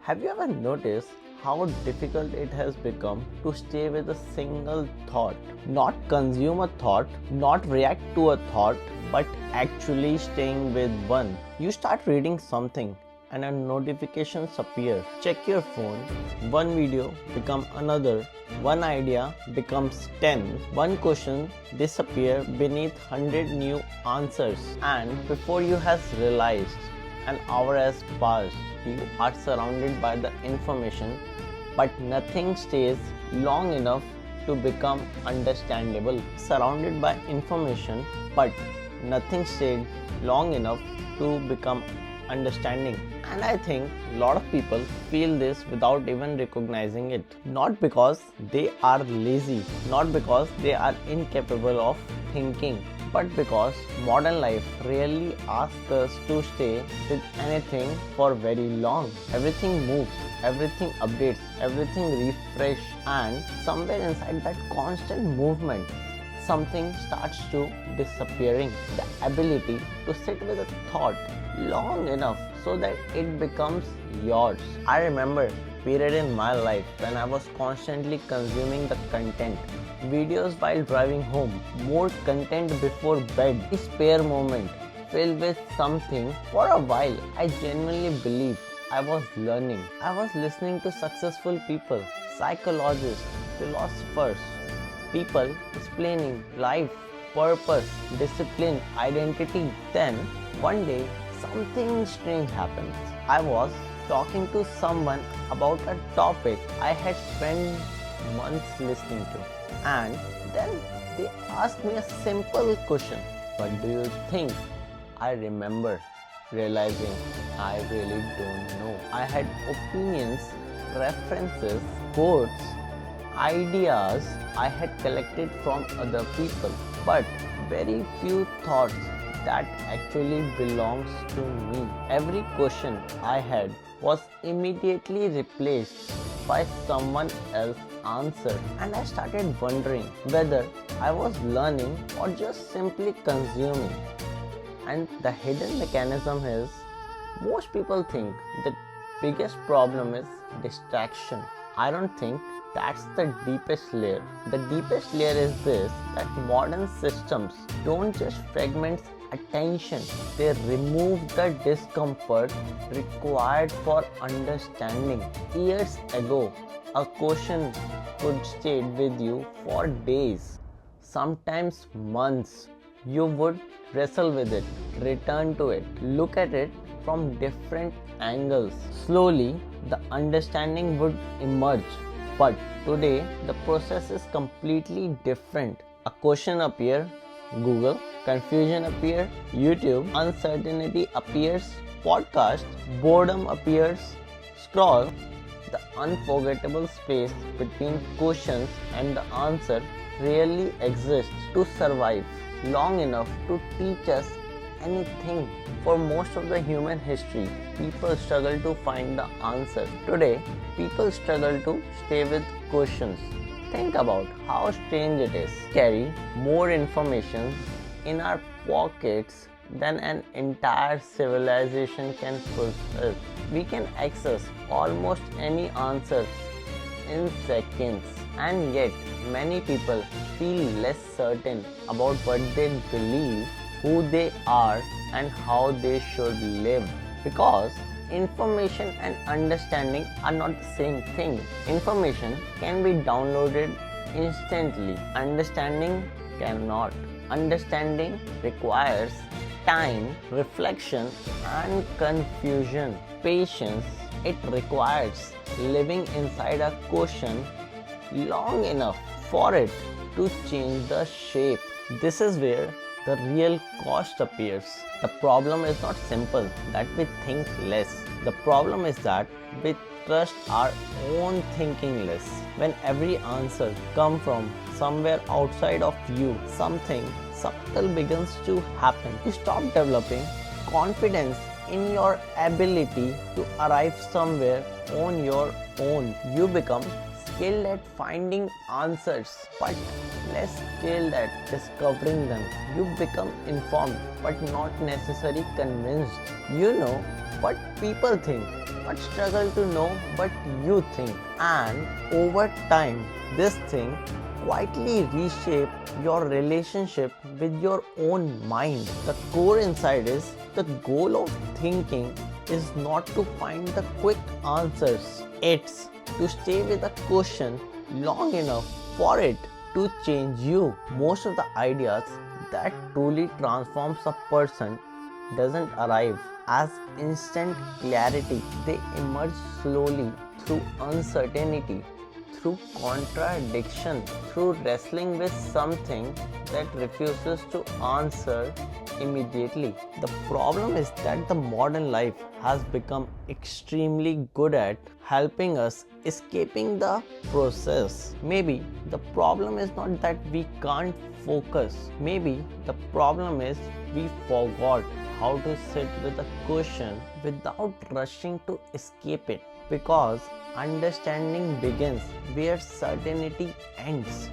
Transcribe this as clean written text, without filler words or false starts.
Have you ever noticed how difficult it has become to stay with a single thought? Not consume a thought, not react to a thought, but actually staying with one. You start reading something and a notifications appear. Check your phone, one video become another, one idea becomes 10, one question disappear beneath 100 new answers, and before you has realized, an hour has passed. You are surrounded by the information, but nothing stays long enough to become understandable. Surrounded by information, but nothing stayed long enough to become understanding. And I think a lot of people feel this without even recognizing it. Not because they are lazy, not because they are incapable of thinking, but because modern life rarely asks us to stay with anything for very long. Everything moves, everything updates, everything refreshes, and somewhere inside that constant movement, something starts to disappearing. The ability to sit with a thought long enough so that it becomes yours. I remember a period in my life when I was constantly consuming the content. Videos while driving home, more content before bed, a spare moment filled with something. For a while, I genuinely believed I was learning. I was listening to successful people, psychologists, philosophers, people explaining life, purpose, discipline, identity. Then, one day, something strange happened. I was talking to someone about a topic I had spent months listening to. And then they asked me a simple question. What do you think? I remember realizing I really don't know. I had opinions, references, quotes, ideas I had collected from other people, but very few thoughts that actually belongs to me. Every question I had was immediately replaced by someone else's answer, and I started wondering whether I was learning or just simply consuming. And the hidden mechanism is, most people think the biggest problem is distraction. I don't think that's the deepest layer. The deepest layer is this, that modern systems don't just fragment attention, they remove the discomfort required for understanding. Years ago, a question could stay with you for days, sometimes months. You would wrestle with it, return to it, look at it from different angles. Slowly, the understanding would emerge. But today, the process is completely different. A question appears, Google, confusion appears, YouTube, uncertainty appears, podcast, boredom appears, scroll. The unforgettable space between questions and the answer really exists to survive long enough to teach us anything. For most of the human history, people struggle to find the answer. Today, people struggle to stay with questions. Think about how strange it is. We carry more information in our pockets than an entire civilization can possess. We can access almost any answer in seconds, and yet many people feel less certain about what they believe, who they are, and how they should live. Because information and understanding are not the same thing. Information can be downloaded instantly. Understanding cannot. Understanding requires time, reflection, and confusion. Patience. It requires living inside a question long enough for it to change the shape. This is where the real cost appears. The problem is not simple that we think less. The problem is that we trust our own thinking less. When every answer comes from somewhere outside of you, something subtle begins to happen. You stop developing confidence in your ability to arrive somewhere on your own. You become skilled at finding answers, but less skilled at discovering them. You become informed, but not necessarily convinced. You know what people think, but struggle to know what you think. And over time, this thing quietly reshape your relationship with your own mind. The core inside is the goal of thinking is not to find the quick answers. It's to stay with a question long enough for it to change you. Most of the ideas that truly transforms a person doesn't arrive as instant clarity. They emerge slowly through uncertainty, through contradiction, through wrestling with something that refuses to answer immediately. The problem is that the modern life has become extremely good at helping us escaping the process. Maybe the problem is not that we can't focus. Maybe the problem is we forgot how to sit with a question without rushing to escape it. Because understanding begins where certainty ends.